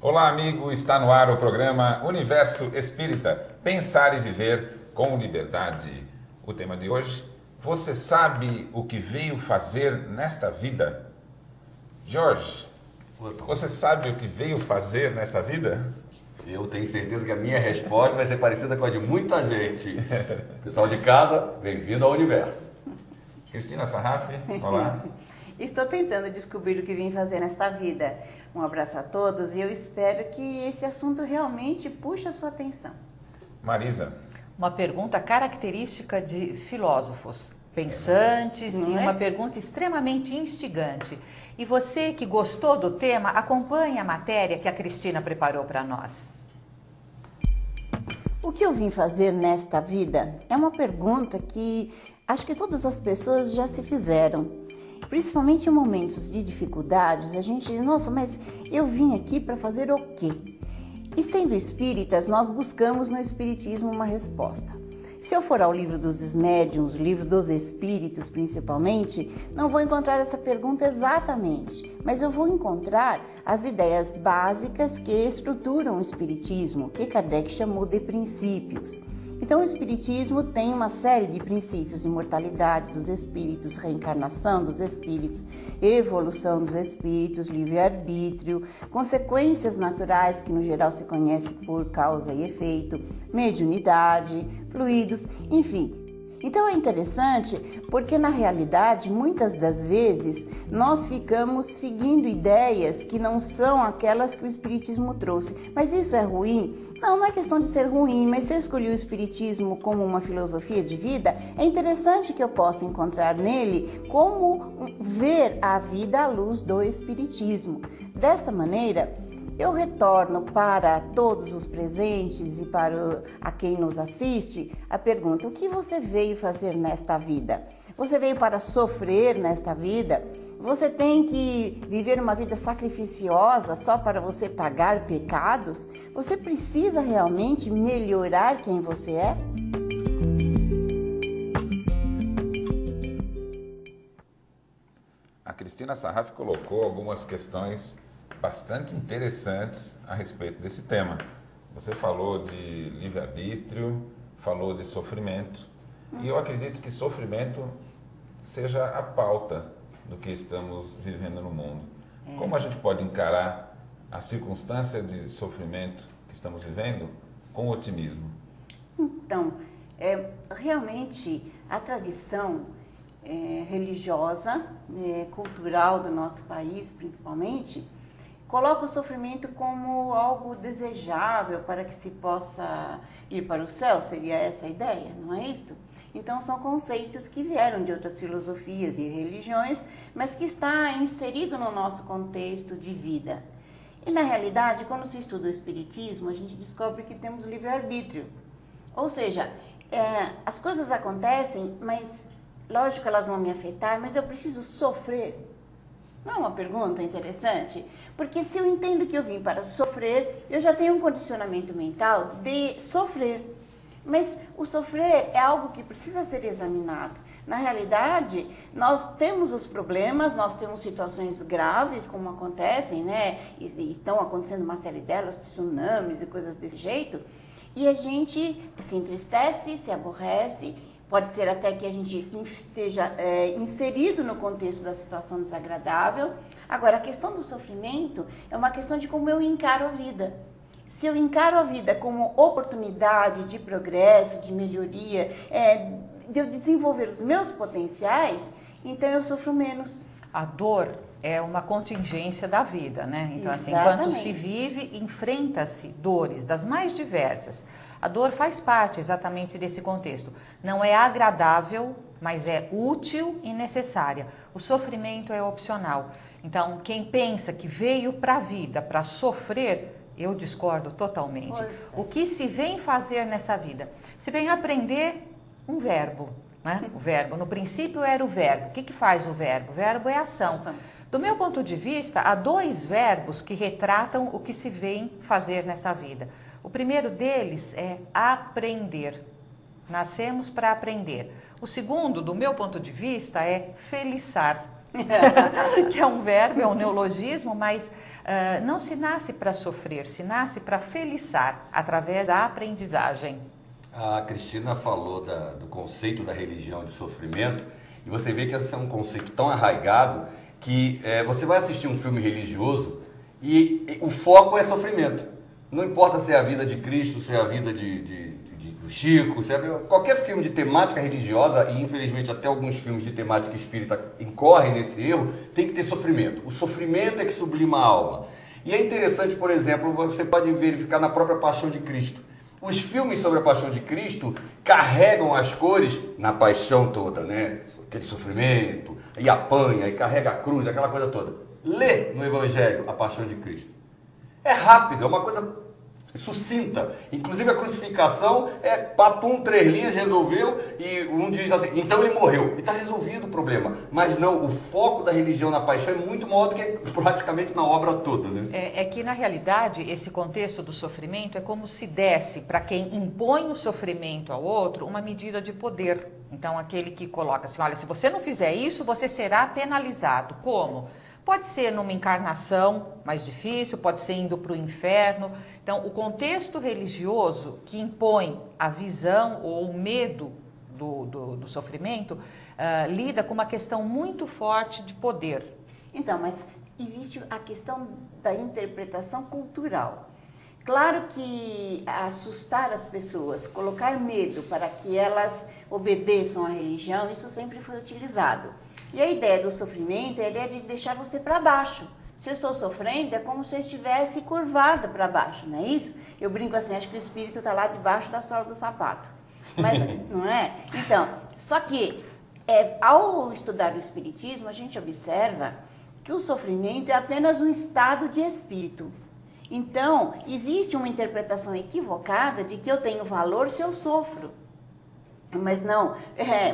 Olá, amigo, está no ar o programa Universo Espírita, pensar e viver com liberdade. O tema de hoje, você sabe o que veio fazer nesta vida? Jorge, você sabe o que veio fazer nesta vida? Eu tenho certeza que a minha resposta vai ser parecida com a de muita gente. Pessoal de casa, bem-vindo ao Universo. Cristina Sarraf, olá. Estou tentando descobrir o que vim fazer nesta vida. Um abraço a todos e eu espero que esse assunto realmente puxe a sua atenção. Marisa. Uma pergunta característica de filósofos pensantes e uma pergunta extremamente instigante. E você que gostou do tema, acompanhe a matéria que a Cristina preparou para nós. O que eu vim fazer nesta vida é uma pergunta que acho que todas as pessoas já se fizeram. Principalmente em momentos de dificuldades, a gente diz, nossa, mas eu vim aqui para fazer o quê? E sendo espíritas, nós buscamos no espiritismo uma resposta. Se eu for ao livro dos médiuns, livro dos espíritos principalmente, não vou encontrar essa pergunta exatamente, mas eu vou encontrar as ideias básicas que estruturam o espiritismo, que Kardec chamou de princípios. Então o espiritismo tem uma série de princípios: imortalidade dos espíritos, reencarnação dos espíritos, evolução dos espíritos, livre-arbítrio, consequências naturais que no geral se conhece por causa e efeito, mediunidade, fluidos, enfim. Então é interessante porque na realidade muitas das vezes nós ficamos seguindo ideias que não são aquelas que o espiritismo trouxe. Mas isso é ruim? Não, não é questão de ser ruim, mas se eu escolhi o espiritismo como uma filosofia de vida, é interessante que eu possa encontrar nele como ver a vida à luz do espiritismo. Desta maneira, eu retorno para todos os presentes e para a quem nos assiste a pergunta: o que você veio fazer nesta vida? Você veio para sofrer nesta vida? Você tem que viver uma vida sacrificiosa só para você pagar pecados? Você precisa realmente melhorar quem você é? A Cristina Sarraf colocou algumas questões bastante interessantes a respeito desse tema. Você falou de livre-arbítrio, falou de sofrimento, e eu acredito que sofrimento seja a pauta do que estamos vivendo no mundo. Como a gente pode encarar a circunstância de sofrimento que estamos vivendo com otimismo? Então, realmente a tradição religiosa, cultural do nosso país, principalmente, coloca o sofrimento como algo desejável para que se possa ir para o céu, seria essa a ideia, não é isto? Então são conceitos que vieram de outras filosofias e religiões, mas que está inserido no nosso contexto de vida. E na realidade, quando se estuda o espiritismo, a gente descobre que temos livre-arbítrio. Ou seja, as coisas acontecem, mas lógico que elas vão me afetar, mas eu preciso sofrer. Não é uma pergunta interessante? Porque se eu entendo que eu vim para sofrer, eu já tenho um condicionamento mental de sofrer. Mas o sofrer é algo que precisa ser examinado. Na realidade, nós temos os problemas, nós temos situações graves como acontecem, né? E estão acontecendo uma série delas, tsunamis e coisas desse jeito. E a gente se entristece, se aborrece. Pode ser até que a gente esteja inserido no contexto da situação desagradável. Agora, a questão do sofrimento é uma questão de como eu encaro a vida. Se eu encaro a vida como oportunidade de progresso, de melhoria, de eu desenvolver os meus potenciais, então eu sofro menos. A dor é uma contingência da vida, né? Então, assim, Exatamente. enquanto se vive, enfrenta-se dores das mais diversas. A dor faz parte exatamente desse contexto. Não é agradável, mas é útil e necessária. O sofrimento é opcional. Então, quem pensa que veio para a vida para sofrer, eu discordo totalmente. O que se vem fazer nessa vida? Se vem aprender um verbo, né? O verbo, no princípio era o verbo. O que faz o verbo? O verbo é ação. Do meu ponto de vista, há dois verbos que retratam o que se vem fazer nessa vida. O primeiro deles é aprender. Nascemos para aprender. O segundo, do meu ponto de vista, é feliçar. que é um verbo, é um neologismo, mas não se nasce para sofrer, se nasce para feliçar através da aprendizagem. A Cristina falou do conceito da religião de sofrimento, e você vê que esse é um conceito tão arraigado que você vai assistir um filme religioso e o foco é sofrimento. Não importa se é a vida de Cristo, se é a vida do Chico, se é qualquer filme de temática religiosa, e infelizmente até alguns filmes de temática espírita incorrem nesse erro, tem que ter sofrimento. O sofrimento é que sublima a alma. E é interessante, por exemplo, você pode verificar na própria Paixão de Cristo. Os filmes sobre a Paixão de Cristo carregam as cores na paixão toda, né? Aquele sofrimento, e apanha, e carrega a cruz, aquela coisa toda. Lê no Evangelho a Paixão de Cristo. É rápido, é uma coisa sucinta. Inclusive a crucificação é papum, 3 linhas, resolveu, e um diz assim, então ele morreu. E está resolvido o problema. Mas não, o foco da religião na paixão é muito maior do que praticamente na obra toda, né? É que na realidade esse contexto do sofrimento é como se desse para quem impõe o sofrimento ao outro uma medida de poder. Então aquele que coloca assim, olha, se você não fizer isso, você será penalizado. Como? Pode ser numa encarnação mais difícil, pode ser indo para o inferno. Então, o contexto religioso que impõe a visão ou o medo do sofrimento lida com uma questão muito forte de poder. Então, mas existe a questão da interpretação cultural. Claro que assustar as pessoas, colocar medo para que elas obedeçam à religião, isso sempre foi utilizado. E a ideia do sofrimento é a ideia de deixar você para baixo. Se eu estou sofrendo, é como se eu estivesse curvada para baixo, não é isso? Eu brinco assim, acho que o espírito está lá debaixo da sola do sapato. Mas, não é? Então, só que ao estudar o espiritismo, a gente observa que o sofrimento é apenas um estado de espírito. Então, existe uma interpretação equivocada de que eu tenho valor se eu sofro. Mas não,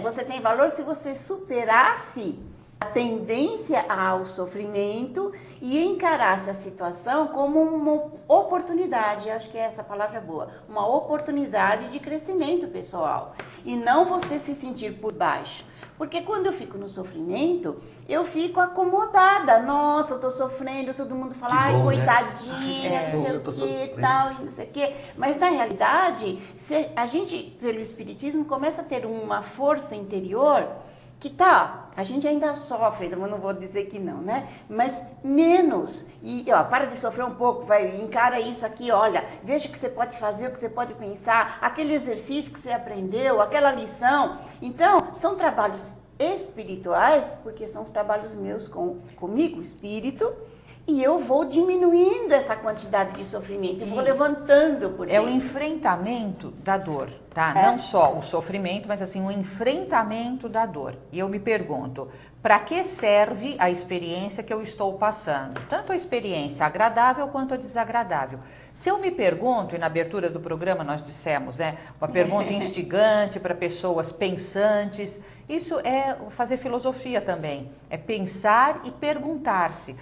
você tem valor se você superasse a tendência ao sofrimento e encarasse a situação como uma oportunidade, acho que essa palavra é boa, uma oportunidade de crescimento pessoal. E não você se sentir por baixo. Porque quando eu fico no sofrimento, eu fico acomodada. Nossa, eu tô sofrendo, todo mundo fala, ai, bom, coitadinha, né? Não sei o que, tal, não sei o que. Mas, na realidade, a gente, pelo Espiritismo, começa a ter uma força interior que a gente ainda sofre, mas não vou dizer que não, né? Mas menos. E, para de sofrer um pouco, encara isso aqui, olha, veja o que você pode fazer, o que você pode pensar, aquele exercício que você aprendeu, aquela lição. Então, são trabalhos espirituais, porque são os trabalhos meus comigo, espírito, e eu vou diminuindo essa quantidade de sofrimento, e vou levantando por dentro. É o enfrentamento da dor, tá? Não só o sofrimento, mas assim, o enfrentamento da dor. E eu me pergunto, para que serve a experiência que eu estou passando? Tanto a experiência agradável quanto a desagradável. Se eu me pergunto, e na abertura do programa nós dissemos, né, uma pergunta instigante para pessoas pensantes, isso é fazer filosofia também, é pensar e perguntar-se.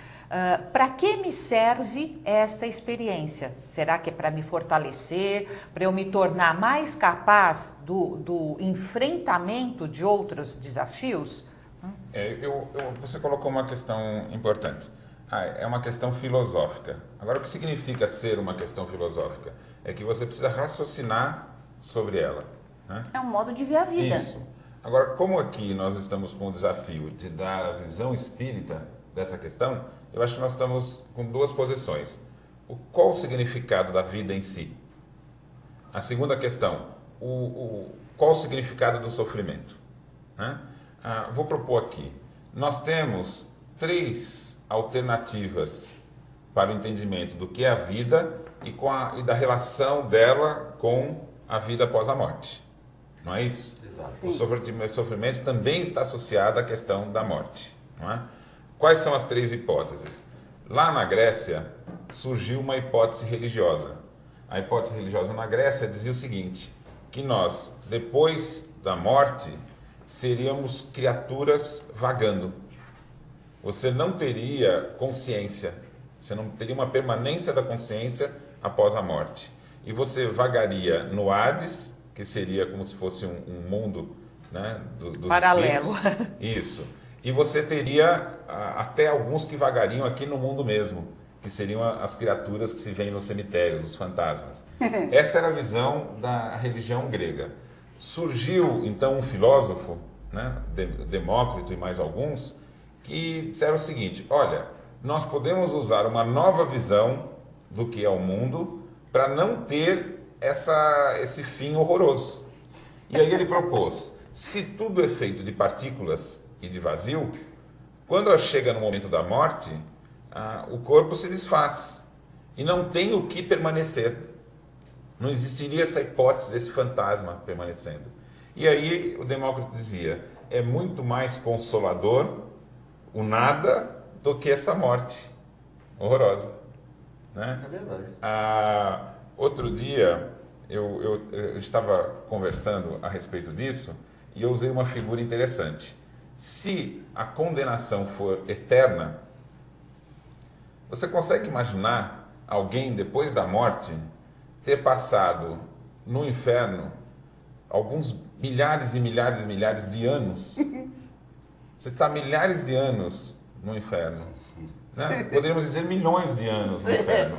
Para que me serve esta experiência? Será que é para me fortalecer, para eu me tornar mais capaz do enfrentamento de outros desafios? Você colocou uma questão importante. É uma questão filosófica. Agora, o que significa ser uma questão filosófica? É que você precisa raciocinar sobre ela, né? É um modo de ver a vida. Isso. Agora, como aqui nós estamos com o desafio de dar a visão espírita dessa questão, eu acho que nós estamos com duas posições. Qual o significado da vida em si? A segunda questão, qual o significado do sofrimento? Né? Vou propor aqui. Nós temos 3 alternativas para o entendimento do que é a vida e da relação dela com a vida após a morte. Não é isso? Exato. O sofrimento também está associado à questão da morte. Não é? Quais são as 3 hipóteses? Lá na Grécia surgiu uma hipótese religiosa. A hipótese religiosa na Grécia dizia o seguinte, que nós, depois da morte, seríamos criaturas vagando. Você não teria consciência, você não teria uma permanência da consciência após a morte. E você vagaria no Hades, que seria como se fosse um mundo, né, dos paralelo. espíritos. Isso. E você teria até alguns que vagariam aqui no mundo mesmo, que seriam as criaturas que se veem nos cemitérios, os fantasmas. Essa era a visão da religião grega. Surgiu então um filósofo, né, Demócrito e mais alguns, que disseram o seguinte: olha, nós podemos usar uma nova visão do que é o mundo para não ter esse fim horroroso. E aí ele propôs: se tudo é feito de partículas e de vazio, quando chega no momento da morte, o corpo se desfaz e não tem o que permanecer. Não existiria essa hipótese desse fantasma permanecendo. E aí o Demócrito dizia: é muito mais consolador o nada do que essa morte horrorosa, né? É verdade. Outro dia eu estava conversando a respeito disso e eu usei uma figura interessante. Se a condenação for eterna, você consegue imaginar alguém depois da morte ter passado no inferno alguns milhares e milhares e milhares de anos? Você está milhares de anos no inferno, né? Poderíamos dizer milhões de anos no inferno.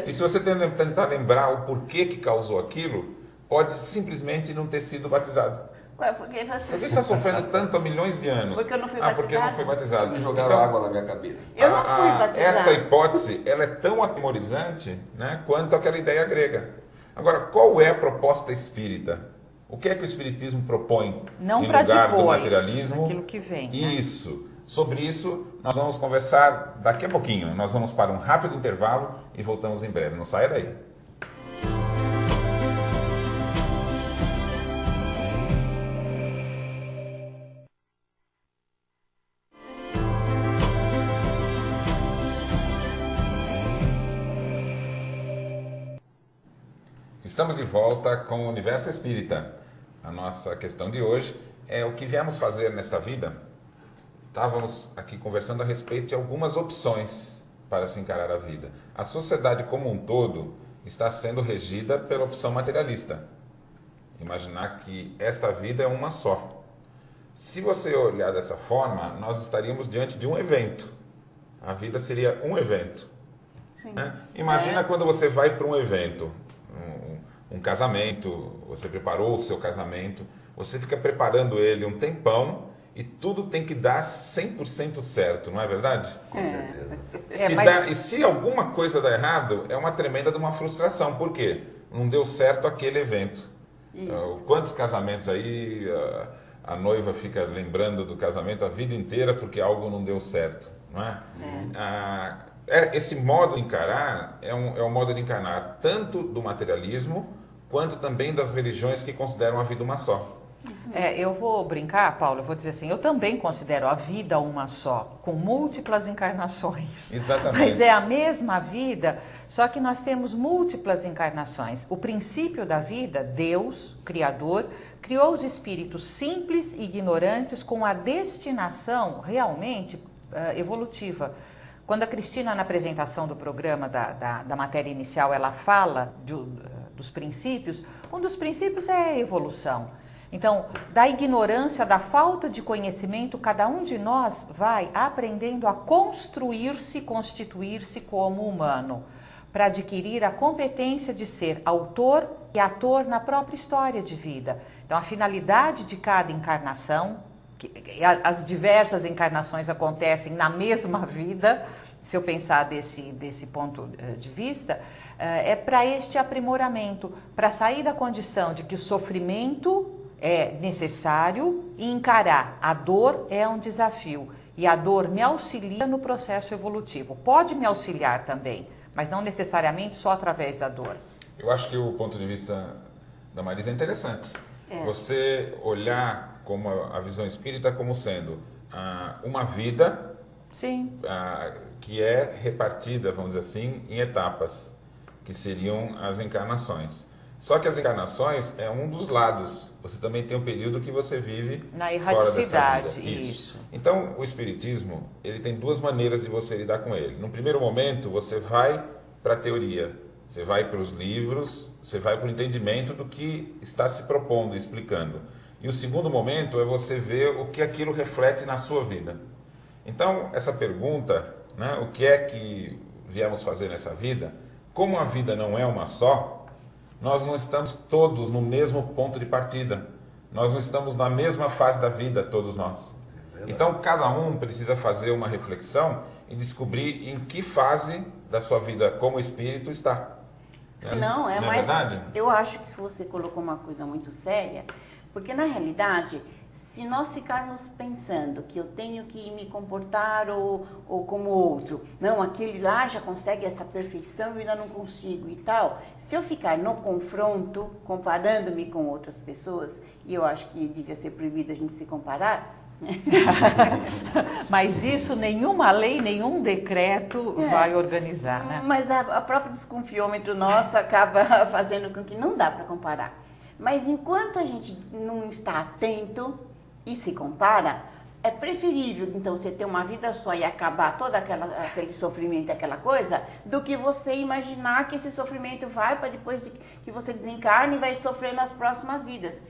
E se você tentar lembrar o porquê que causou aquilo, pode simplesmente não ter sido batizado. Ué, porque você... Por que está sofrendo tanto há milhões de anos? Porque eu não fui batizado. Porque eu não fui batizado. Me jogaram água na minha cabeça. Eu não fui batizado. Essa hipótese, ela é tão atemorizante, né, quanto aquela ideia grega. Agora, qual é a proposta espírita? O que é que o espiritismo propõe não em para lugar do depois, materialismo? aquilo que vem. Isso. Sobre isso, nós vamos conversar daqui a pouquinho. Nós vamos para um rápido intervalo e voltamos em breve. Não saia daí. Estamos de volta com o Universo Espírita. A nossa questão de hoje é o que viemos fazer nesta vida. Estávamos aqui conversando a respeito de algumas opções para se encarar a vida. A sociedade como um todo está sendo regida pela opção materialista. Imaginar que esta vida é uma só. Se você olhar dessa forma, nós estaríamos diante de um evento. A vida seria um evento. Sim. Né? Imagina quando você vai para um evento. Um casamento, você preparou o seu casamento, você fica preparando ele um tempão e tudo tem que dar 100% certo, não é verdade? Com certeza. E se alguma coisa dá errado, é uma tremenda de uma frustração. Por quê? Não deu certo aquele evento. Quantos casamentos aí a noiva fica lembrando do casamento a vida inteira porque algo não deu certo, não é? Esse modo de encarar é um modo de encarnar tanto do materialismo quanto também das religiões que consideram a vida uma só. Eu vou brincar, Paulo, eu vou dizer assim, eu também considero a vida uma só, com múltiplas encarnações. Exatamente. Mas é a mesma vida, só que nós temos múltiplas encarnações. O princípio da vida, Deus, Criador, criou os espíritos simples e ignorantes com a destinação realmente evolutiva. Quando a Cristina, na apresentação do programa da matéria inicial, ela fala dos princípios, um dos princípios é a evolução. Então, da ignorância, da falta de conhecimento, cada um de nós vai aprendendo a construir-se, constituir-se como humano, para adquirir a competência de ser autor e ator na própria história de vida. Então, a finalidade de cada encarnação, as diversas encarnações acontecem na mesma vida, se eu pensar desse ponto de vista, é para este aprimoramento, para sair da condição de que o sofrimento é necessário e encarar a dor é um desafio. E a dor me auxilia no processo evolutivo. Pode me auxiliar também, mas não necessariamente só através da dor. Eu acho que o ponto de vista da Marisa é interessante. Você olhar como a visão espírita como sendo uma vida. Sim. Que é repartida, vamos dizer assim, em etapas, que seriam as encarnações. Só que as encarnações é um dos lados. Você também tem um período que você vive na erraticidade, fora dessa vida. Isso. Então, o espiritismo, ele tem duas maneiras de você lidar com ele. No primeiro momento, você vai para a teoria, você vai para os livros, você vai para o entendimento do que está se propondo, explicando. E o segundo momento é você ver o que aquilo reflete na sua vida. Então, essa pergunta, né, o que é que viemos fazer nessa vida, como a vida não é uma só, nós não estamos todos no mesmo ponto de partida. Nós não estamos na mesma fase da vida, todos nós. Então, cada um precisa fazer uma reflexão e descobrir em que fase da sua vida como espírito está. Não, é Não mais. verdade? Eu acho que você colocou uma coisa muito séria, porque na realidade, se nós ficarmos pensando que eu tenho que me comportar ou como outro, não, aquele lá já consegue essa perfeição e eu ainda não consigo e tal, se eu ficar no confronto, comparando-me com outras pessoas, e eu acho que devia ser proibido a gente se comparar. Mas isso nenhuma lei, nenhum decreto vai organizar, né? Mas a própria desconfiômetro nosso acaba fazendo com que não dá para comparar. Mas enquanto a gente não está atento e se compara, é preferível, então, você ter uma vida só e acabar todo aquele sofrimento, aquela coisa, do que você imaginar que esse sofrimento vai para depois que você desencarne e vai sofrer nas próximas vidas.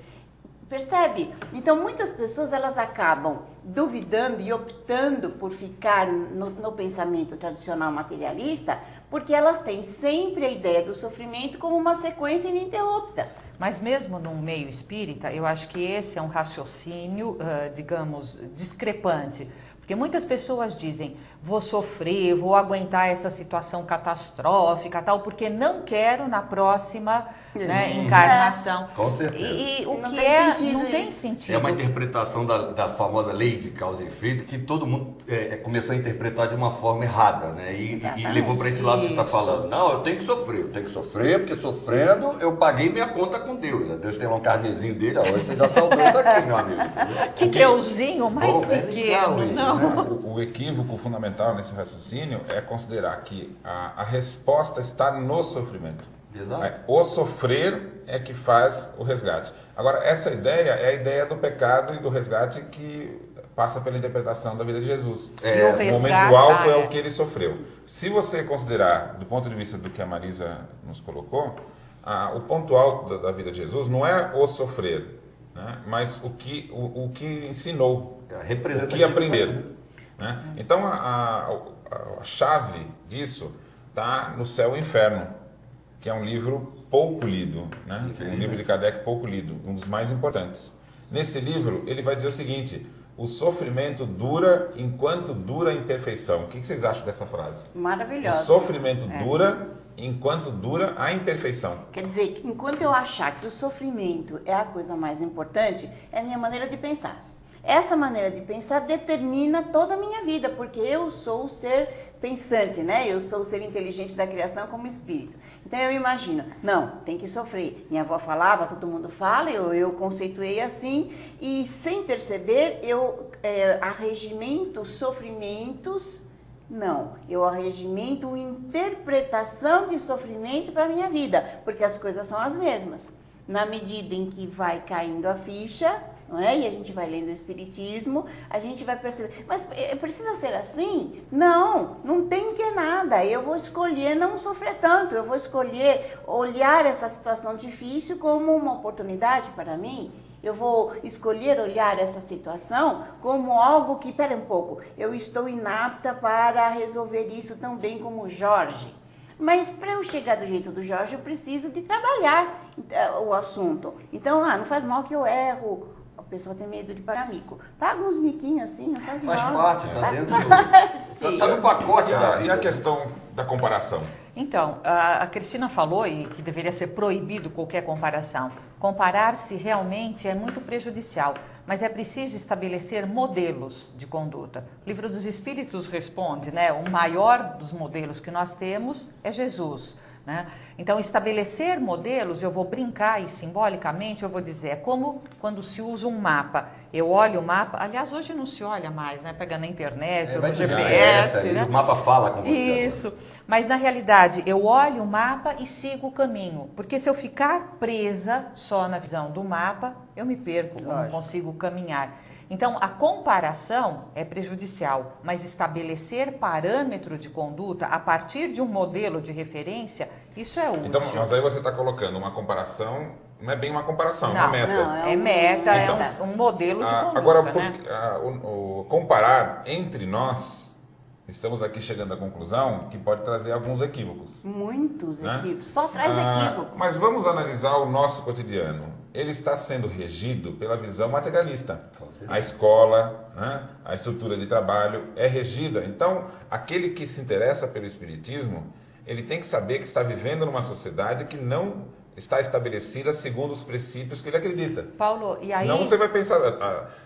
Percebe? Então, muitas pessoas elas acabam duvidando e optando por ficar no pensamento tradicional materialista, porque elas têm sempre a ideia do sofrimento como uma sequência ininterrupta. Mas mesmo num meio espírita, eu acho que esse é um raciocínio, digamos, discrepante. Porque muitas pessoas dizem, vou sofrer, vou aguentar essa situação catastrófica, tal, porque não quero na próxima encarnação. Com certeza. E o Não que tem sentido não isso. tem sentido. É uma interpretação da famosa lei de causa e efeito que todo mundo começou a interpretar de uma forma errada, né? E levou para esse lado que você está Isso. falando. Não, eu tenho que sofrer, porque sofrendo eu paguei minha conta com Deus. Deus tem um carnezinho dele, você já salvou isso aqui, meu amigo. Que Deusinho mais Bom, é legal pequeno, isso, não. né? O equívoco fundamental nesse raciocínio é considerar que a resposta está no sofrimento. Exato. O sofrer é que faz o resgate. Agora, essa ideia é a ideia do pecado e do resgate que passa pela interpretação da vida de Jesus. E o O resgate, momento alto é é. o que ele sofreu. Se você considerar, do ponto de vista do que a Marisa nos colocou, o ponto alto da vida de Jesus não é o sofrer, né? Mas o que ensinou, o que aprenderam. Né? Então, a chave disso está no Céu e Inferno, que é um livro pouco lido, né? Um livro de Kardec pouco lido, um dos mais importantes. Nesse livro, ele vai dizer o seguinte: o sofrimento dura enquanto dura a imperfeição. O que vocês acham dessa frase? Maravilhosa. O sofrimento dura enquanto dura a imperfeição. Quer dizer, enquanto eu achar que o sofrimento é a coisa mais importante, é a minha maneira de pensar. Essa maneira de pensar determina toda a minha vida, porque eu sou o ser pensante, né? Eu sou o ser inteligente da criação como espírito. Então eu imagino, não, tem que sofrer. Minha avó falava, todo mundo fala, eu conceituei assim, e sem perceber, eu arregimento sofrimentos. Não, eu arregimento interpretação de sofrimento para a minha vida, porque as coisas são as mesmas. Na medida em que vai caindo a ficha, não é? E a gente vai lendo o Espiritismo, a gente vai perceber, mas precisa ser assim? Não, não tem que nada. Eu vou escolher não sofrer tanto, eu vou escolher olhar essa situação difícil como uma oportunidade para mim. Eu vou escolher olhar essa situação como algo que, pera um pouco, eu estou inapta para resolver isso tão bem como o Jorge. Mas para eu chegar do jeito do Jorge, eu preciso de trabalhar o assunto. Então, não faz mal que eu erro. A pessoa tem medo de pagar mico. Paga uns miquinhos assim, não faz mal. Faz parte, tá Faz dentro parte. tá no pacote da E vida. a questão da comparação? Então, a Cristina falou e que deveria ser proibido qualquer comparação. Comparar-se realmente é muito prejudicial, mas é preciso estabelecer modelos de conduta. O Livro dos Espíritos responde, né? O maior dos modelos que nós temos é Jesus, né? Então, estabelecer modelos, eu vou brincar e simbolicamente eu vou dizer, é como quando se usa um mapa. Eu olho o mapa, aliás, hoje não se olha mais, né? Pega na internet, ou Vai no de GPS, né? O mapa fala com você. Isso, mas na realidade eu olho o mapa e sigo o caminho, porque se eu ficar presa só na visão do mapa, eu me perco, eu não consigo caminhar. Então, a comparação é prejudicial, mas estabelecer parâmetro de conduta a partir de um modelo de referência, isso é útil. Então, mas aí você está colocando uma comparação não é bem uma comparação, é Não, uma meta. não, É meta, Então, é um modelo de conduta, Agora, né? comparar entre nós, estamos aqui chegando à conclusão que pode trazer alguns equívocos. muitos Né? equívocos, só traz equívoco. Mas vamos analisar o nosso cotidiano. Ele está sendo regido pela visão materialista. Com certeza. A escola, né? A estrutura de trabalho é regida. Então, aquele que se interessa pelo espiritismo, ele tem que saber que está vivendo numa sociedade que não está estabelecida segundo os princípios que ele acredita. Paulo, e aí... Senão você vai pensar,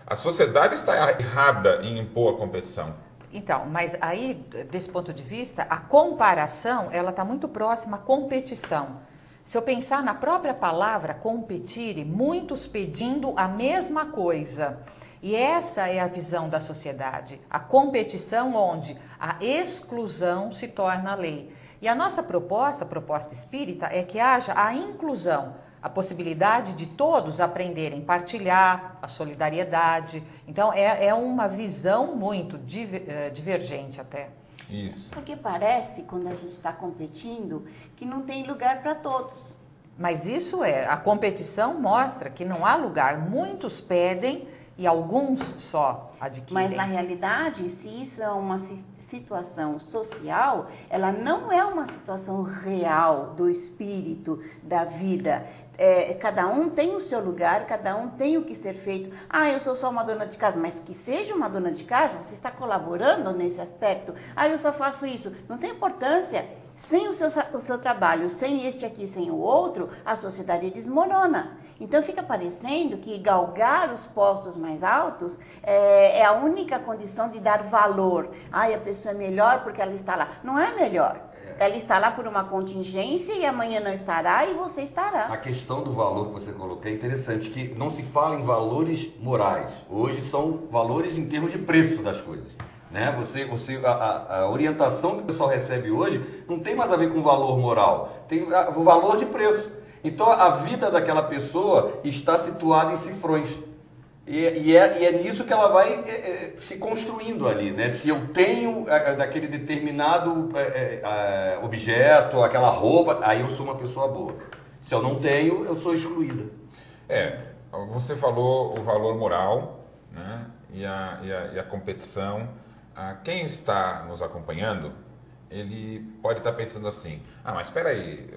a sociedade está errada em impor a competição. Então, mas aí, desse ponto de vista, a comparação, ela está muito próxima à competição. Se eu pensar na própria palavra competir, muitos pedindo a mesma coisa. E essa é a visão da sociedade. A competição onde a exclusão se torna lei. E a nossa proposta, a proposta espírita, é que haja a inclusão, a possibilidade de todos aprenderem a partilhar, a solidariedade. Então, é uma visão muito divergente até. Isso. Porque parece, quando a gente está competindo, que não tem lugar para todos. Mas isso a competição mostra que não há lugar. Muitos pedem e alguns só adquirem. Mas, na realidade, se isso é uma situação social, ela não é uma situação real do espírito, da vida. Cada um tem o seu lugar, cada um tem o que ser feito. Ah, eu sou só uma dona de casa, mas que seja uma dona de casa, você está colaborando nesse aspecto. Ah, eu só faço isso. Não tem importância. Sem o seu trabalho, sem este aqui, sem o outro, a sociedade desmorona. Então fica parecendo que galgar os postos mais altos é a única condição de dar valor. Ah, a pessoa é melhor porque ela está lá. Não é melhor. Ela está lá por uma contingência e amanhã não estará e você estará. A questão do valor que você colocou é interessante, que não se fala em valores morais. Hoje são valores em termos de preço das coisas. Né? A orientação que o pessoal recebe hoje não tem mais a ver com valor moral, tem o valor de preço. Então a vida daquela pessoa está situada em cifrões. E é nisso que ela vai se construindo ali, né? Se eu tenho daquele determinado objeto, aquela roupa, aí eu sou uma pessoa boa. Se eu não tenho, eu sou excluída. Você falou o valor moral, né? e a competição. Quem está nos acompanhando, ele pode estar pensando assim, mas espera aí,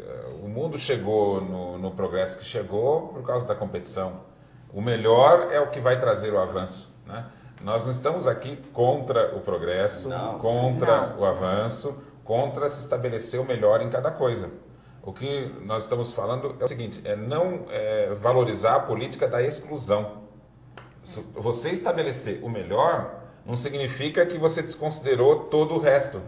o mundo chegou no progresso que chegou por causa da competição. O melhor é o que vai trazer o avanço, né? Nós não estamos aqui contra o progresso, contra o avanço, contra se estabelecer o melhor em cada coisa. O que nós estamos falando é o seguinte, não valorizar a política da exclusão. Você estabelecer o melhor não significa que você desconsiderou todo o resto.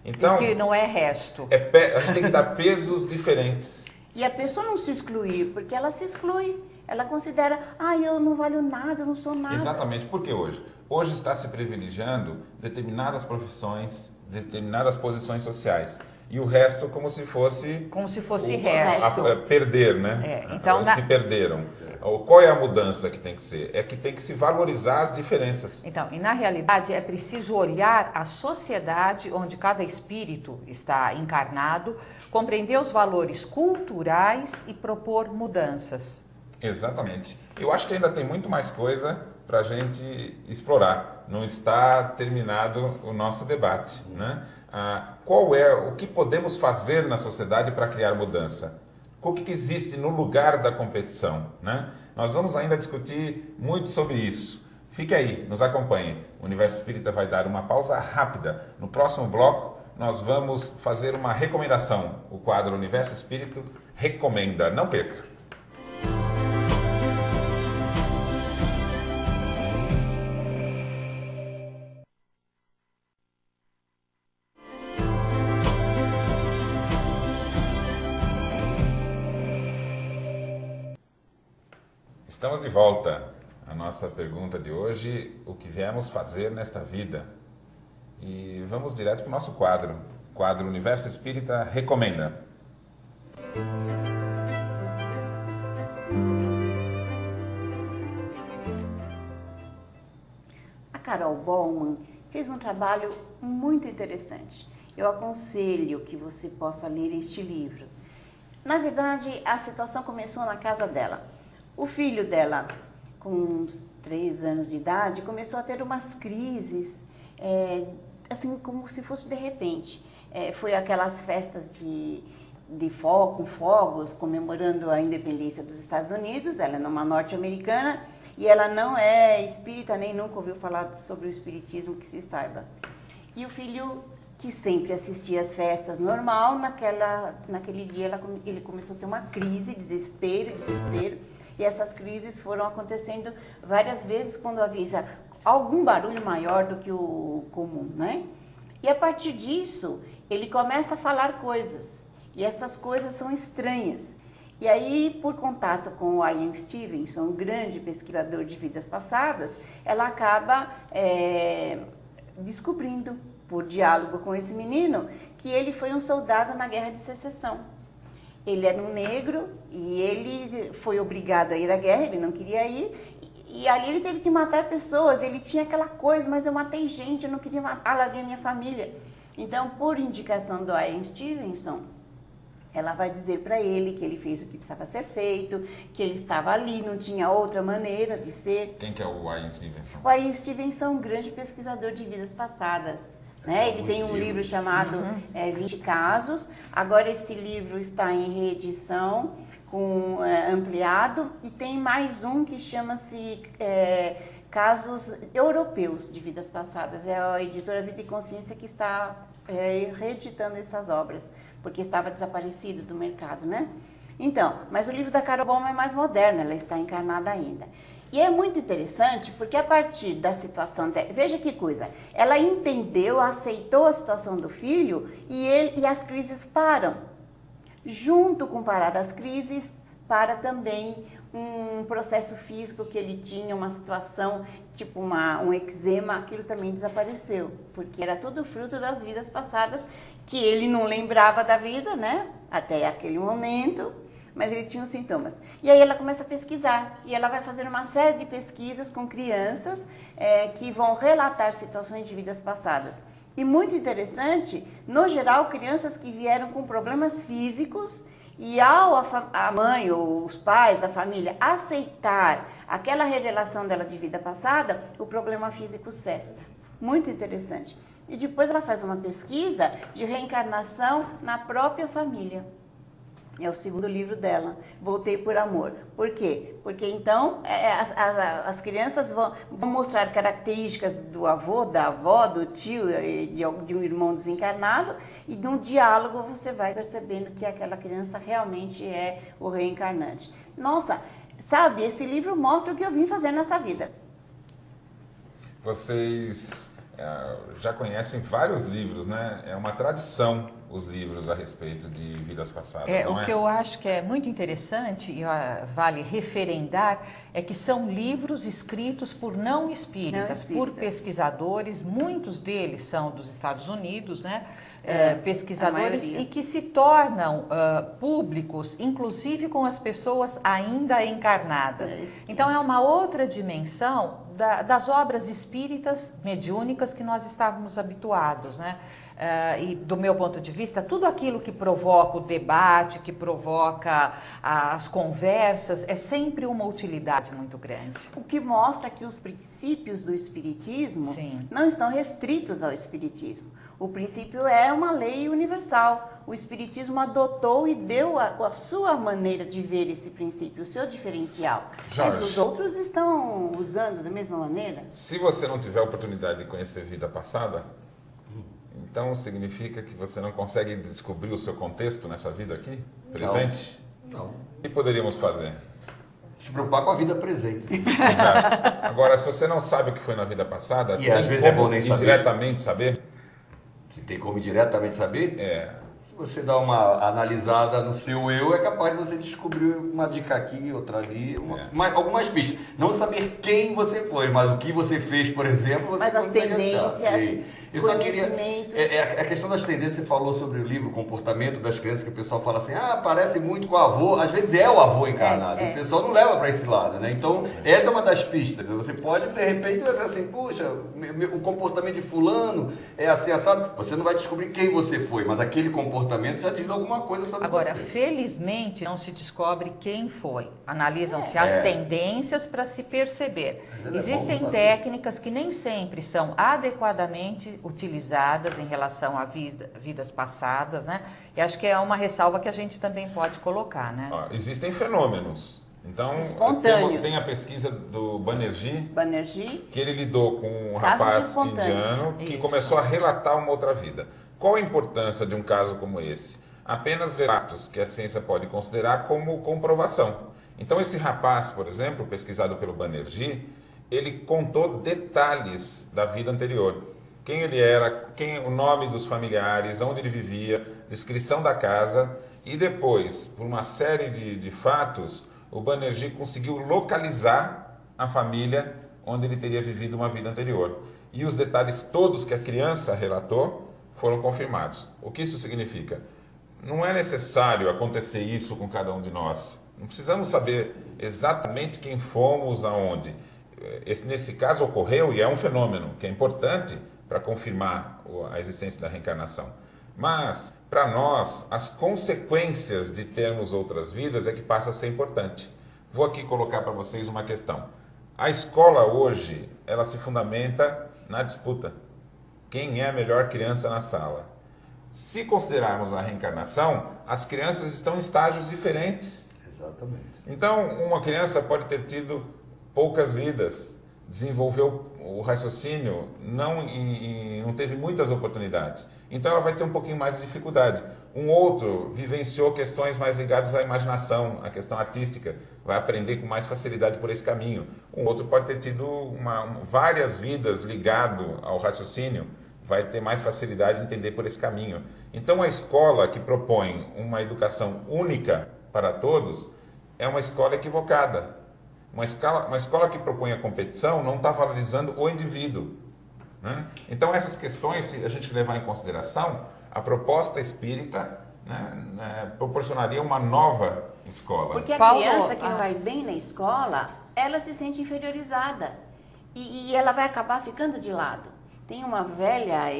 Então, e que não é resto. A gente tem que dar pesos diferentes. E a pessoa não se excluir, porque ela se exclui. Ela considera, eu não valho nada, eu não sou nada. Exatamente. Por que hoje? Hoje está se privilegiando determinadas profissões, determinadas posições sociais. E o resto como se fosse... Como se fosse resto. Perder, né? Então, os que perderam. Qual é a mudança que tem que ser? É que tem que se valorizar as diferenças. Então, e na realidade é preciso olhar a sociedade onde cada espírito está encarnado, compreender os valores culturais e propor mudanças. Exatamente. Eu acho que ainda tem muito mais coisa para a gente explorar. Não está terminado o nosso debate, né? O que podemos fazer na sociedade para criar mudança? O que existe no lugar da competição, né? Nós vamos ainda discutir muito sobre isso. Fique aí, nos acompanhe. O Universo Espírita vai dar uma pausa rápida. No próximo bloco, nós vamos fazer uma recomendação. O quadro Universo Espírito recomenda. Não perca! Estamos de volta. A nossa pergunta de hoje, o que viemos fazer nesta vida? E vamos direto para o nosso quadro. Quadro Universo Espírita Recomenda. A Carol Bowman fez um trabalho muito interessante. Eu aconselho que você possa ler este livro. Na verdade, a situação começou na casa dela. O filho dela, com uns 3 anos de idade, começou a ter umas crises, assim, como se fosse de repente. Foi aquelas festas com fogos, comemorando a independência dos Estados Unidos. Ela é uma norte-americana e ela não é espírita, nem nunca ouviu falar sobre o espiritismo que se saiba. E o filho, que sempre assistia às festas normal, naquele dia ele começou a ter uma crise, desespero. E essas crises foram acontecendo várias vezes quando havia algum barulho maior do que o comum, né? E a partir disso, ele começa a falar coisas. E estas coisas são estranhas. E aí, por contato com o Ian Stevenson, um grande pesquisador de vidas passadas, ela acaba descobrindo, por diálogo com esse menino, que ele foi um soldado na Guerra de Secessão. Ele era um negro e ele foi obrigado a ir à guerra, ele não queria ir, e ali ele teve que matar pessoas. Ele tinha aquela coisa, mas eu matei gente, eu não queria matar, larguei minha família. Então, por indicação do Ian Stevenson, ela vai dizer para ele que ele fez o que precisava ser feito, que ele estava ali, não tinha outra maneira de ser. Quem que é o Ian Stevenson? O Ian Stevenson é um grande pesquisador de vidas passadas. Né? Ele tem um livro chamado 20 Casos. Agora esse livro está em reedição, ampliado, e tem mais um que chama-se Casos Europeus de Vidas Passadas. É a editora Vida e Consciência que está reeditando essas obras, porque estava desaparecido do mercado, né? Então, mas o livro da Carol Bowman é mais moderno, ela está encarnada ainda. E é muito interessante porque a partir da situação dela, veja que coisa, ela entendeu, aceitou a situação do filho e as crises param. Junto com parar as crises, para também um processo físico que ele tinha, uma situação tipo um eczema, aquilo também desapareceu, porque era tudo fruto das vidas passadas que ele não lembrava da vida, né? Até aquele momento. Mas ele tinha os sintomas. E aí ela começa a pesquisar, e ela vai fazer uma série de pesquisas com crianças que vão relatar situações de vidas passadas. E muito interessante, no geral, crianças que vieram com problemas físicos, e a mãe ou os pais, a família, aceitar aquela revelação dela de vida passada, o problema físico cessa. Muito interessante. E depois ela faz uma pesquisa de reencarnação na própria família. É o segundo livro dela, Voltei por Amor. Por quê? Porque então as crianças vão mostrar características do avô, da avó, do tio, de um irmão desencarnado, e no diálogo você vai percebendo que aquela criança realmente é o reencarnante. Nossa, sabe, esse livro mostra o que eu vim fazer nessa vida. Vocês já conhecem vários livros, né? É uma tradição os livros a respeito de vidas passadas, não é? O que eu acho que é muito interessante, e vale referendar, é que são livros escritos por não espíritas, por pesquisadores, muitos deles são dos Estados Unidos, né? Pesquisadores, e que se tornam públicos, inclusive com as pessoas ainda encarnadas. Então é uma outra dimensão das obras espíritas mediúnicas que nós estávamos habituados, né? E do meu ponto de vista, tudo aquilo que provoca o debate, que provoca as conversas, é sempre uma utilidade muito grande. O que mostra que os princípios do espiritismo não estão restritos ao espiritismo. O princípio é uma lei universal. O espiritismo adotou e deu a sua maneira de ver esse princípio, o seu diferencial. Jorge, mas os outros estão usando da mesma maneira? Se você não tiver a oportunidade de conhecer vida passada, então significa que você não consegue descobrir o seu contexto nessa vida aqui, presente? Não. O que poderíamos fazer? Se preocupar com a vida presente. Exato. Agora, se você não sabe o que foi na vida passada, e às vezes é bom nem saber. Indiretamente saber? Se tem como diretamente saber? Se você dá uma analisada no seu eu, é capaz de você descobrir uma dica aqui, outra ali, algumas pistas. Não saber quem você foi, mas o que você fez, por exemplo, você mas as tendências. Eu só queria... conhecimentos. A questão das tendências, você falou sobre o livro, o comportamento das crianças, que o pessoal fala assim, parece muito com o avô. Às vezes é o avô encarnado, o pessoal não leva para esse lado, né? Então, essa é uma das pistas. Você pode, de repente, você vai dizer assim, puxa, o comportamento de fulano é assim, assado. Você não vai descobrir quem você foi, mas aquele comportamento já diz alguma coisa sobre Agora, você. felizmente, não se descobre quem foi. Analisam-se as tendências para se perceber. Existem técnicas que nem sempre são adequadamente utilizadas em relação a vidas passadas, né? E acho que é uma ressalva que a gente também pode colocar, né? Existem fenômenos. Então, espontâneos. tem a pesquisa do Banerjee, que ele lidou com um Casos rapaz espontâneos. indiano que Isso. começou a relatar uma outra vida. Qual a importância de um caso como esse? Apenas relatos que a ciência pode considerar como comprovação. Então, esse rapaz, por exemplo, pesquisado pelo Banerjee, ele contou detalhes da vida anterior. Quem ele era, o nome dos familiares, onde ele vivia, descrição da casa. E depois, por uma série de fatos, o Banerjee conseguiu localizar a família onde ele teria vivido uma vida anterior. E os detalhes todos que a criança relatou foram confirmados. O que isso significa? Não é necessário acontecer isso com cada um de nós. Não precisamos saber exatamente quem fomos, aonde. Nesse caso ocorreu e é um fenômeno que é importante para confirmar a existência da reencarnação. Mas, para nós, as consequências de termos outras vidas é que passa a ser importante. Vou aqui colocar para vocês uma questão. A escola hoje, ela se fundamenta na disputa. Quem é a melhor criança na sala? Se considerarmos a reencarnação, as crianças estão em estágios diferentes. Exatamente. Então, uma criança pode ter tido poucas vidas, desenvolveu o raciocínio, não teve muitas oportunidades. Então ela vai ter um pouquinho mais de dificuldade. Um outro vivenciou questões mais ligadas à imaginação, à questão artística, vai aprender com mais facilidade por esse caminho. Um outro pode ter tido várias vidas ligado ao raciocínio, vai ter mais facilidade de entender por esse caminho. Então a escola que propõe uma educação única para todos é uma escola equivocada. Uma escola que propõe a competição não está valorizando o indivíduo, né? Então essas questões, se a gente levar em consideração, a proposta espírita, né, proporcionaria uma nova escola. Porque a Paulo, criança que não vai bem na escola, ela se sente inferiorizada e ela vai acabar ficando de lado. Tem uma velha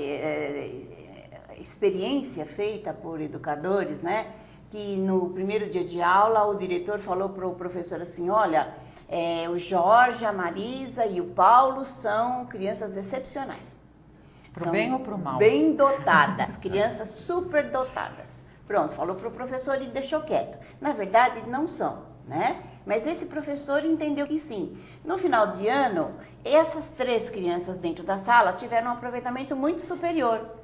experiência feita por educadores, né, que no primeiro dia de aula o diretor falou para o professor assim, olha, o Jorge, a Marisa e o Paulo são crianças excepcionais. Pro bem ou pro mal? Bem dotadas, crianças super dotadas. Pronto, falou para o professor e deixou quieto. Na verdade, não são, né? Mas esse professor entendeu que sim. No final de ano, essas 3 crianças dentro da sala tiveram um aproveitamento muito superior.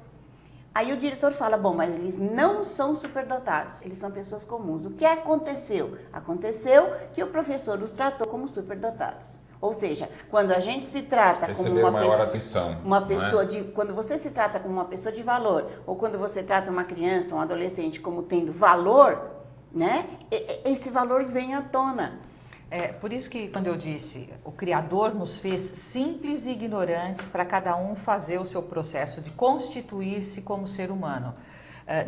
Aí o diretor fala, bom, mas eles não são superdotados, eles são pessoas comuns. O que aconteceu? Aconteceu que o professor os tratou como superdotados. Ou seja, quando a gente se trata como uma pessoa quando você se trata como uma pessoa de valor, ou quando você trata uma criança, um adolescente como tendo valor, né? Esse valor vem à tona. Por isso que quando eu disse, o Criador nos fez simples e ignorantes para cada um fazer o seu processo de constituir-se como ser humano.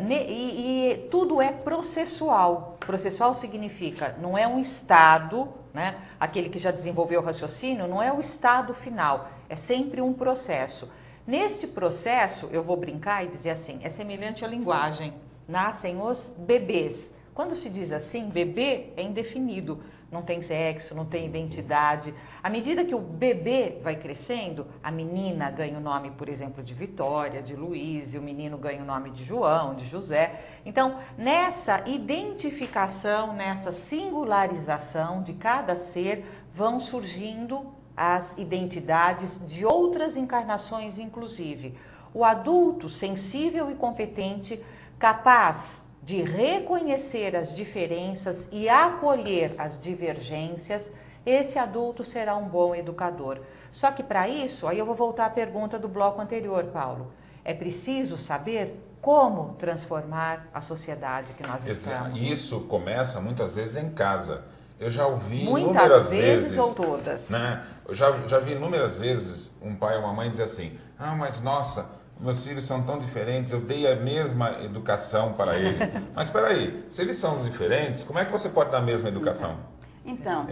E tudo é processual. Processual significa, não é um estado, né? Aquele que já desenvolveu o raciocínio, não é o estado final, é sempre um processo. Neste processo, eu vou brincar e dizer assim, é semelhante à linguagem. Nascem os bebês. Quando se diz assim, bebê é indefinido. Não tem sexo, não tem identidade. À medida que o bebê vai crescendo, a menina ganha o nome, por exemplo, de Vitória, de Luiz, e o menino ganha o nome de João, de José. Então, nessa identificação, nessa singularização de cada ser, vão surgindo as identidades de outras encarnações, inclusive. O adulto sensível e competente, capaz de reconhecer as diferenças e acolher as divergências, esse adulto será um bom educador. Só que para isso, aí eu vou voltar à pergunta do bloco anterior, Paulo, é preciso saber como transformar a sociedade que nós estamos. Isso começa muitas vezes em casa. Eu já ouvi muitas vezes ou todas, né? Eu já vi inúmeras vezes um pai ou uma mãe dizer assim, mas nossa, meus filhos são tão diferentes, eu dei a mesma educação para eles. Mas espera aí, se eles são diferentes, como é que você pode dar a mesma educação? Então,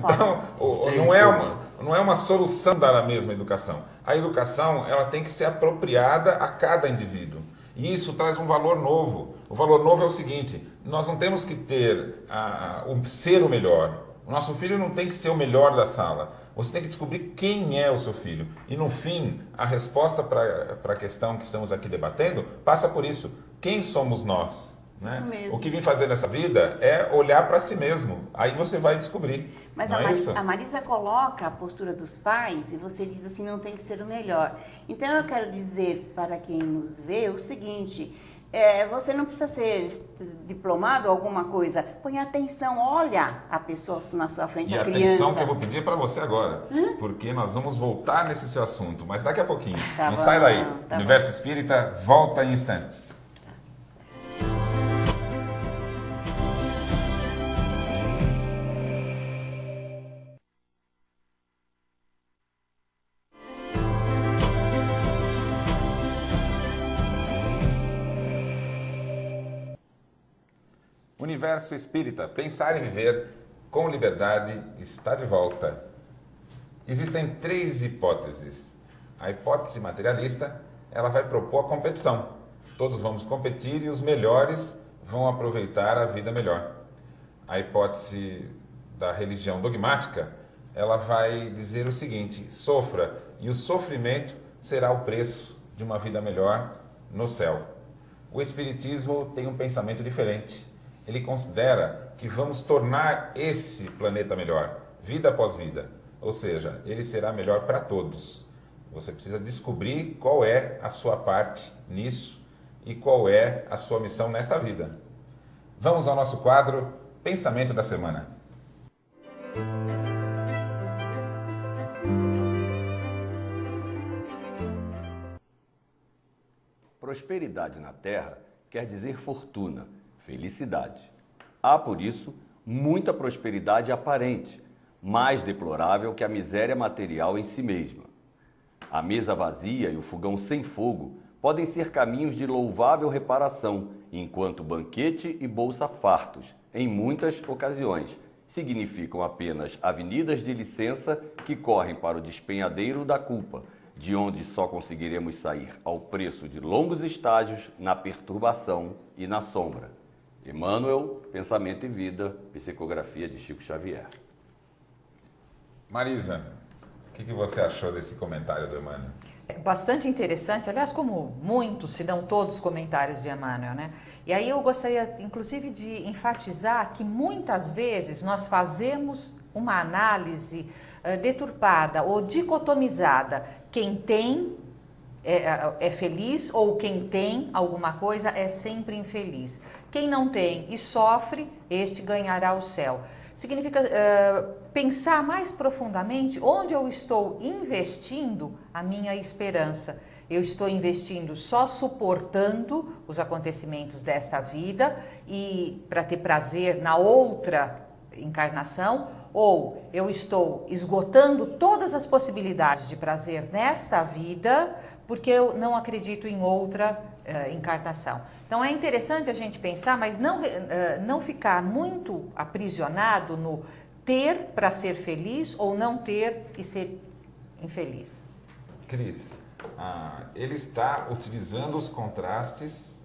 Não é uma solução dar a mesma educação. A educação, ela tem que ser apropriada a cada indivíduo. E isso traz um valor novo. O valor novo é o seguinte: nós não temos que ter ser o melhor. O nosso filho não tem que ser o melhor da sala. Você tem que descobrir quem é o seu filho. E no fim, a resposta para a questão que estamos aqui debatendo passa por isso. Quem somos nós? Né? Isso mesmo. O que vim fazer nessa vida é olhar para si mesmo. Aí você vai descobrir. Mas não é isso? a Marisa coloca a postura dos pais e você diz assim, não tem que ser o melhor. Então eu quero dizer para quem nos vê o seguinte: você não precisa ser diplomado ou alguma coisa. Põe atenção, olha a pessoa na sua frente, E a a criança. atenção que eu vou pedir é para você agora, porque nós vamos voltar nesse seu assunto, mas daqui a pouquinho. Tá Não bom, sai daí. tá Universo Espírita volta em instantes. Universo Espírita, pensar e viver com liberdade está de volta. Existem 3 hipóteses. A hipótese materialista, ela vai propor a competição. Todos vamos competir e os melhores vão aproveitar a vida melhor. A hipótese da religião dogmática, ela vai dizer o seguinte: sofra, e o sofrimento será o preço de uma vida melhor no céu. O Espiritismo tem um pensamento diferente. Ele considera que vamos tornar esse planeta melhor, vida após vida. Ou seja, ele será melhor para todos. Você precisa descobrir qual é a sua parte nisso e qual é a sua missão nesta vida. Vamos ao nosso quadro Pensamento da Semana. Prosperidade na Terra quer dizer fortuna, felicidade. Há, por isso, muita prosperidade aparente, mais deplorável que a miséria material em si mesma. A mesa vazia e o fogão sem fogo podem ser caminhos de louvável reparação, enquanto banquete e bolsa fartos, em muitas ocasiões, significam apenas avenidas de licença que correm para o despenhadeiro da culpa, de onde só conseguiremos sair ao preço de longos estágios na perturbação e na sombra. Emmanuel, Pensamento e Vida, Psicografia de Chico Xavier. Marisa, o que você achou desse comentário do Emmanuel? É bastante interessante, aliás, como muitos, se não todos os comentários de Emmanuel, né? E aí eu gostaria, inclusive, de enfatizar que muitas vezes nós fazemos uma análise deturpada ou dicotomizada. Quem tem é feliz, ou quem tem alguma coisa é sempre infeliz. Quem não tem e sofre, este ganhará o céu. Significa pensar mais profundamente onde eu estou investindo a minha esperança. Eu estou investindo só suportando os acontecimentos desta vida e para ter prazer na outra encarnação, ou eu estou esgotando todas as possibilidades de prazer nesta vida porque eu não acredito em outra encarnação. Então é interessante a gente pensar, mas não ficar muito aprisionado no ter para ser feliz ou não ter e ser infeliz. Cris, ele está utilizando os contrastes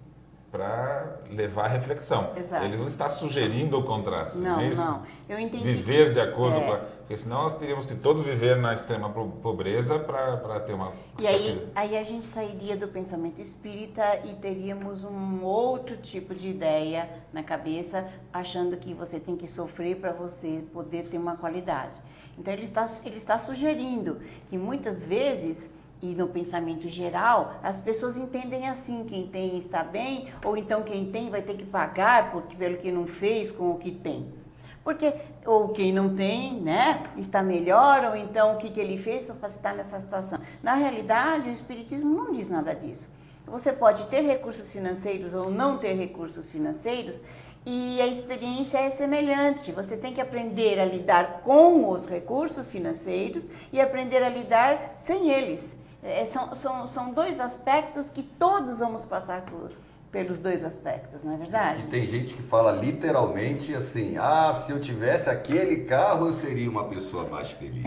para levar a reflexão. Exato. Ele não está sugerindo o contraste, Não, é isso? não. Eu entendi. Viver de acordo com... Porque senão nós teríamos que todos viver na extrema pobreza para ter uma... E aí a gente sairia do pensamento espírita e teríamos um outro tipo de ideia na cabeça, achando que você tem que sofrer para você poder ter uma qualidade. Então ele está sugerindo que muitas vezes, e no pensamento geral, as pessoas entendem assim: quem tem está bem, ou então quem tem vai ter que pagar pelo que não fez com o que tem. Porque, ou quem não tem, né, está melhor, ou então o que ele fez para estar nessa situação. Na realidade, o Espiritismo não diz nada disso. Você pode ter recursos financeiros ou não ter recursos financeiros, e a experiência é semelhante. Você tem que aprender a lidar com os recursos financeiros e aprender a lidar sem eles. São dois aspectos que todos vamos passar pelos dois aspectos, não é verdade? E tem gente que fala literalmente assim, se eu tivesse aquele carro eu seria uma pessoa mais feliz.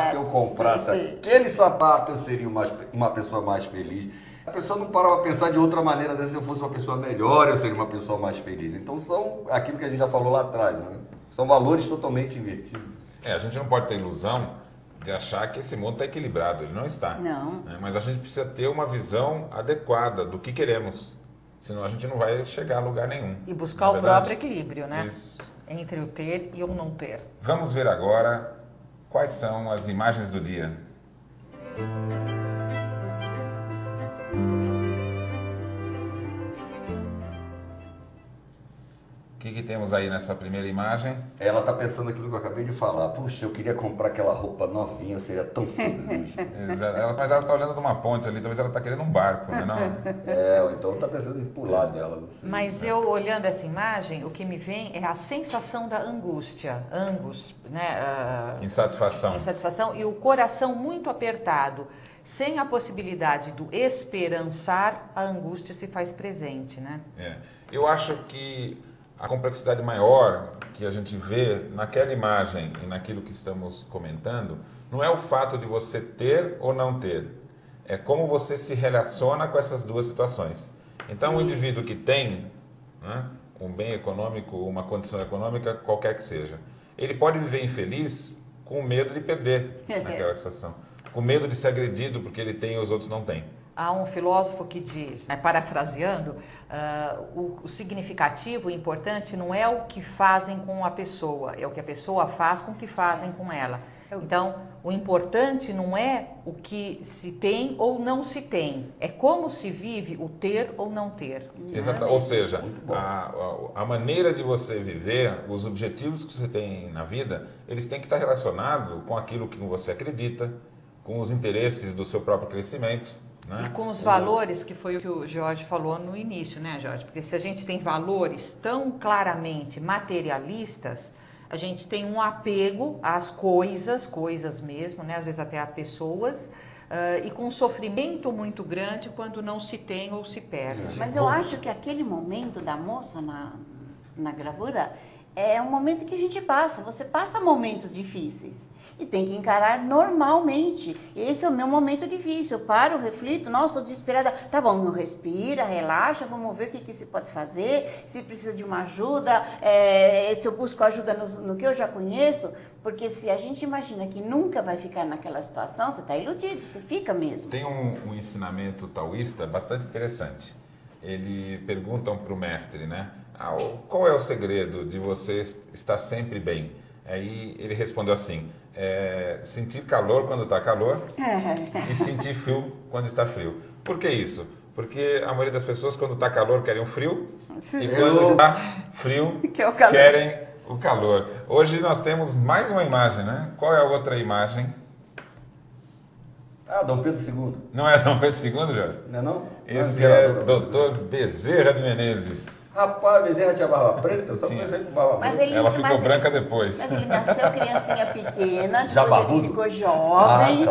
Se eu comprasse aquele sapato eu seria uma pessoa mais feliz. A pessoa não para pra pensar de outra maneira, se eu fosse uma pessoa melhor eu seria uma pessoa mais feliz. Então são aquilo que a gente já falou lá atrás, né? São valores totalmente invertidos. A gente não pode ter ilusão de achar que esse mundo está equilibrado, ele não está. Não. Mas a gente precisa ter uma visão adequada do que queremos. Senão a gente não vai chegar a lugar nenhum. E buscar o próprio equilíbrio, né? Isso. Entre o ter e o não ter. Vamos ver agora quais são as imagens do dia. O que temos aí nessa primeira imagem? Ela está pensando aquilo que eu acabei de falar. Puxa, eu queria comprar aquela roupa novinha, eu seria tão feliz. Mas ela está olhando de uma ponte ali, talvez ela está querendo um barco, né? Não? Ou então está pensando em pular dela. Não sei. Mas eu, olhando essa imagem, o que me vem é a sensação da angústia. Né? Insatisfação. Insatisfação e o coração muito apertado. Sem a possibilidade do esperançar, a angústia se faz presente, né? Eu acho que a complexidade maior que a gente vê naquela imagem e naquilo que estamos comentando não é o fato de você ter ou não ter, é como você se relaciona com essas duas situações. Então, o indivíduo que tem, né, um bem econômico, uma condição econômica, qualquer que seja, ele pode viver infeliz com medo de perder naquela situação, com medo de ser agredido porque ele tem e os outros não têm. Há um filósofo que diz, parafraseando, o significativo, o importante não é o que fazem com a pessoa, é o que a pessoa faz com o que fazem com ela. Então, o importante não é o que se tem ou não se tem, é como se vive o ter ou não ter. Exato. Ou seja, a maneira de você viver, os objetivos que você tem na vida, eles têm que estar relacionados com aquilo que você acredita, com os interesses do seu próprio crescimento. E com os valores, que foi o que o Jorge falou no início, né, Jorge? Porque se a gente tem valores tão claramente materialistas, a gente tem um apego às coisas mesmo, né? Às vezes até a pessoas, e com um sofrimento muito grande quando não se tem ou se perde. Mas eu acho que aquele momento da moça na gravura é um momento que a gente passa. Você passa momentos difíceis. E tem que encarar normalmente. Esse é o meu momento difícil. Eu paro, reflito, nossa, estou desesperada. Tá bom, respira, relaxa, vamos ver o que se pode fazer, se precisa de uma ajuda, se eu busco ajuda no que eu já conheço. Porque se a gente imagina que nunca vai ficar naquela situação, você está iludido, você fica mesmo. Tem um ensinamento taoísta bastante interessante. Ele perguntam para o mestre, né? Qual é o segredo de você estar sempre bem? Aí ele respondeu assim, sentir calor quando está calor e sentir frio quando está frio. Por que isso? Porque a maioria das pessoas quando está calor querem o frio e quando está frio querem o calor. Hoje nós temos mais uma imagem, né? Qual é a outra imagem? Dom Pedro II. Não é Dom Pedro II, Jorge? Não é não? Esse é Dr. Bezerra de Menezes. Rapaz, Bezerra tinha barba preta, só pensei com barba preta. Ela ficou branca depois. Mas ele nasceu criancinha pequena, já depois barbudo? ele ficou jovem,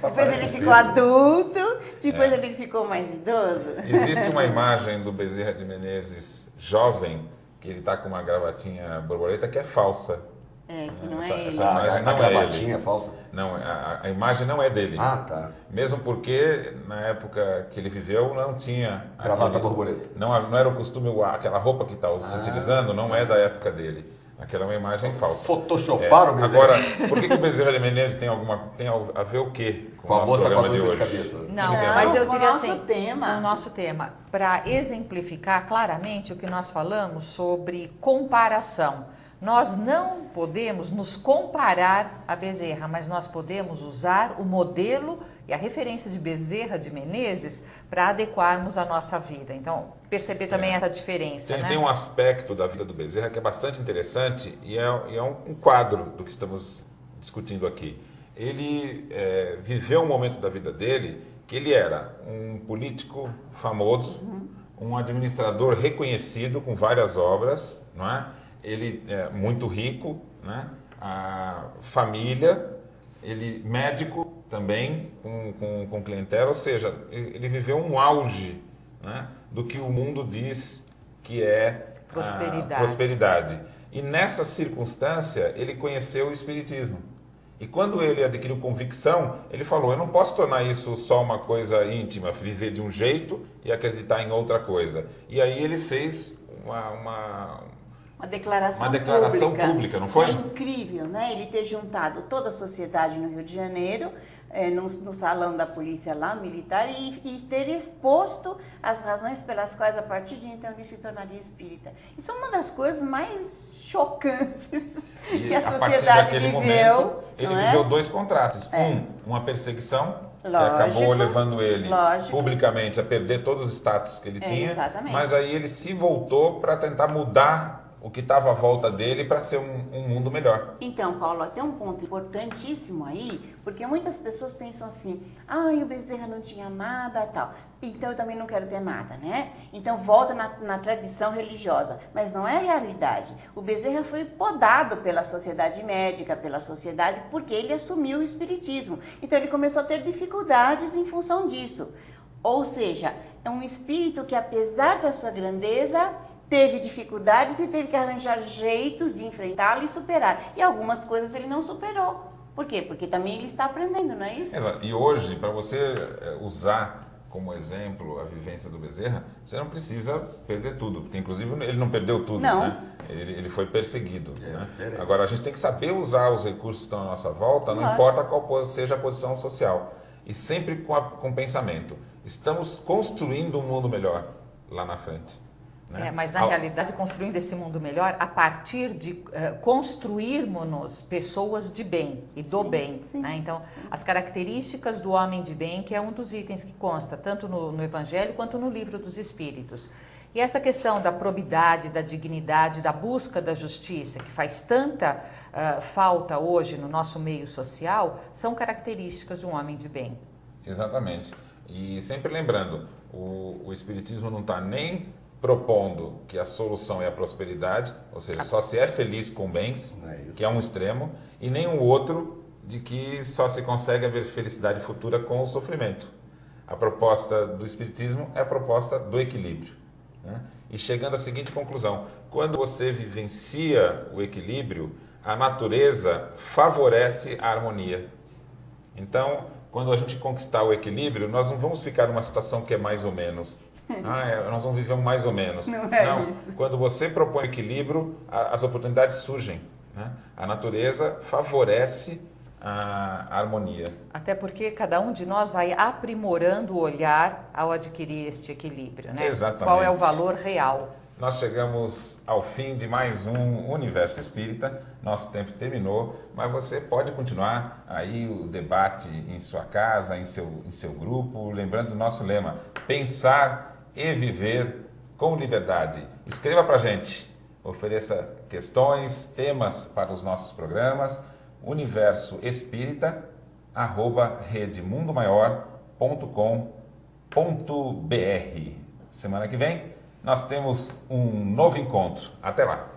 depois ele ficou adulto, depois ele ficou mais idoso. Existe uma imagem do Bezerra de Menezes jovem, que ele está com uma gravatinha borboleta, que é falsa. Que não é ele. Essa imagem não é gravatinha ele. Falsa? Não, a imagem não é dele. Tá. Mesmo porque na época que ele viveu não tinha gravata borboleta. Não era o costume, aquela roupa que está se utilizando não é da época dele. Aquela é uma imagem falsa. Photoshoparam o Bezerra. Agora, por que o Bezerra de Menezes tem a ver o quê com o nosso programa de hoje? Cabeça. Não, mas eu diria assim, o nosso tema, para exemplificar claramente o que nós falamos sobre comparação. Nós não podemos nos comparar a Bezerra, mas nós podemos usar o modelo e a referência de Bezerra de Menezes para adequarmos a nossa vida. Então, perceber também essa diferença. Tem um aspecto da vida do Bezerra que é bastante interessante e é um quadro do que estamos discutindo aqui. Ele viveu um momento da vida dele que ele era um político famoso, um administrador reconhecido com várias obras, não é? Ele é muito rico, né? A família, ele médico também com clientela, ou seja, ele viveu um auge, né, do que o mundo diz que é Prosperidade. prosperidade. E nessa circunstância, ele conheceu o Espiritismo. E quando ele adquiriu convicção, ele falou, eu não posso tornar isso só uma coisa íntima, viver de um jeito e acreditar em outra coisa. E aí ele fez uma declaração pública, não foi? É incrível, né? Ele ter juntado toda a sociedade no Rio de Janeiro, no salão da polícia lá, militar, e ter exposto as razões pelas quais, a partir de então, ele se tornaria espírita. Isso é uma das coisas mais chocantes que a sociedade viveu. Momento, ele não viveu é? dois contrastes. Uma perseguição, Lógico, que acabou levando ele lógico. publicamente a perder todos os status que ele tinha, exatamente. mas aí ele se voltou para tentar mudar o que estava à volta dele para ser um mundo melhor. Então, Paulo, até um ponto importantíssimo aí, porque muitas pessoas pensam assim, o Bezerra não tinha nada e tal, então eu também não quero ter nada, né? Então volta na tradição religiosa, mas não é realidade. O Bezerra foi podado pela sociedade médica, pela sociedade, porque ele assumiu o espiritismo. Então ele começou a ter dificuldades em função disso. Ou seja, é um espírito que, apesar da sua grandeza, teve dificuldades e teve que arranjar jeitos de enfrentá-lo e superar. E algumas coisas ele não superou. Por quê? Porque também ele está aprendendo, não é isso? E hoje, para você usar como exemplo a vivência do Bezerra, você não precisa perder tudo. Porque, inclusive, ele não perdeu tudo, não. Né? Ele foi perseguido. Né? Diferente. Agora, a gente tem que saber usar os recursos que estão à nossa volta, não Lógico. importa qual seja a posição social. E sempre com pensamento. Estamos construindo um mundo melhor lá na frente. Né? Mas na realidade, construindo esse mundo melhor a partir de construirmos pessoas de bem e do bem. Sim. Né? Então, as características do homem de bem, que é um dos itens que consta tanto no Evangelho quanto no Livro dos Espíritos. E essa questão da probidade, da dignidade, da busca da justiça, que faz tanta falta hoje no nosso meio social, são características de um homem de bem. Exatamente. E sempre lembrando, o Espiritismo não está nem propondo que a solução é a prosperidade, ou seja, só se é feliz com bens, que é um extremo, e nem o outro de que só se consegue haver felicidade futura com o sofrimento. A proposta do Espiritismo é a proposta do equilíbrio. Né? E chegando à seguinte conclusão, quando você vivencia o equilíbrio, a natureza favorece a harmonia. Então, quando a gente conquistar o equilíbrio, nós não vamos ficar numa situação que é mais ou menos. Nós vamos viver um mais ou menos. Não é isso. Quando você propõe equilíbrio, as oportunidades surgem. Né? A natureza favorece a harmonia. Até porque cada um de nós vai aprimorando o olhar ao adquirir este equilíbrio. Né? Exatamente. Qual é o valor real? Nós chegamos ao fim de mais um Universo Espírita. Nosso tempo terminou, mas você pode continuar aí o debate em sua casa, em seu grupo, lembrando do nosso lema: pensar e viver com liberdade. Escreva para a gente, ofereça questões, temas para os nossos programas, universoespírita@redemundomaior.com.br. Semana que vem nós temos um novo encontro. Até lá!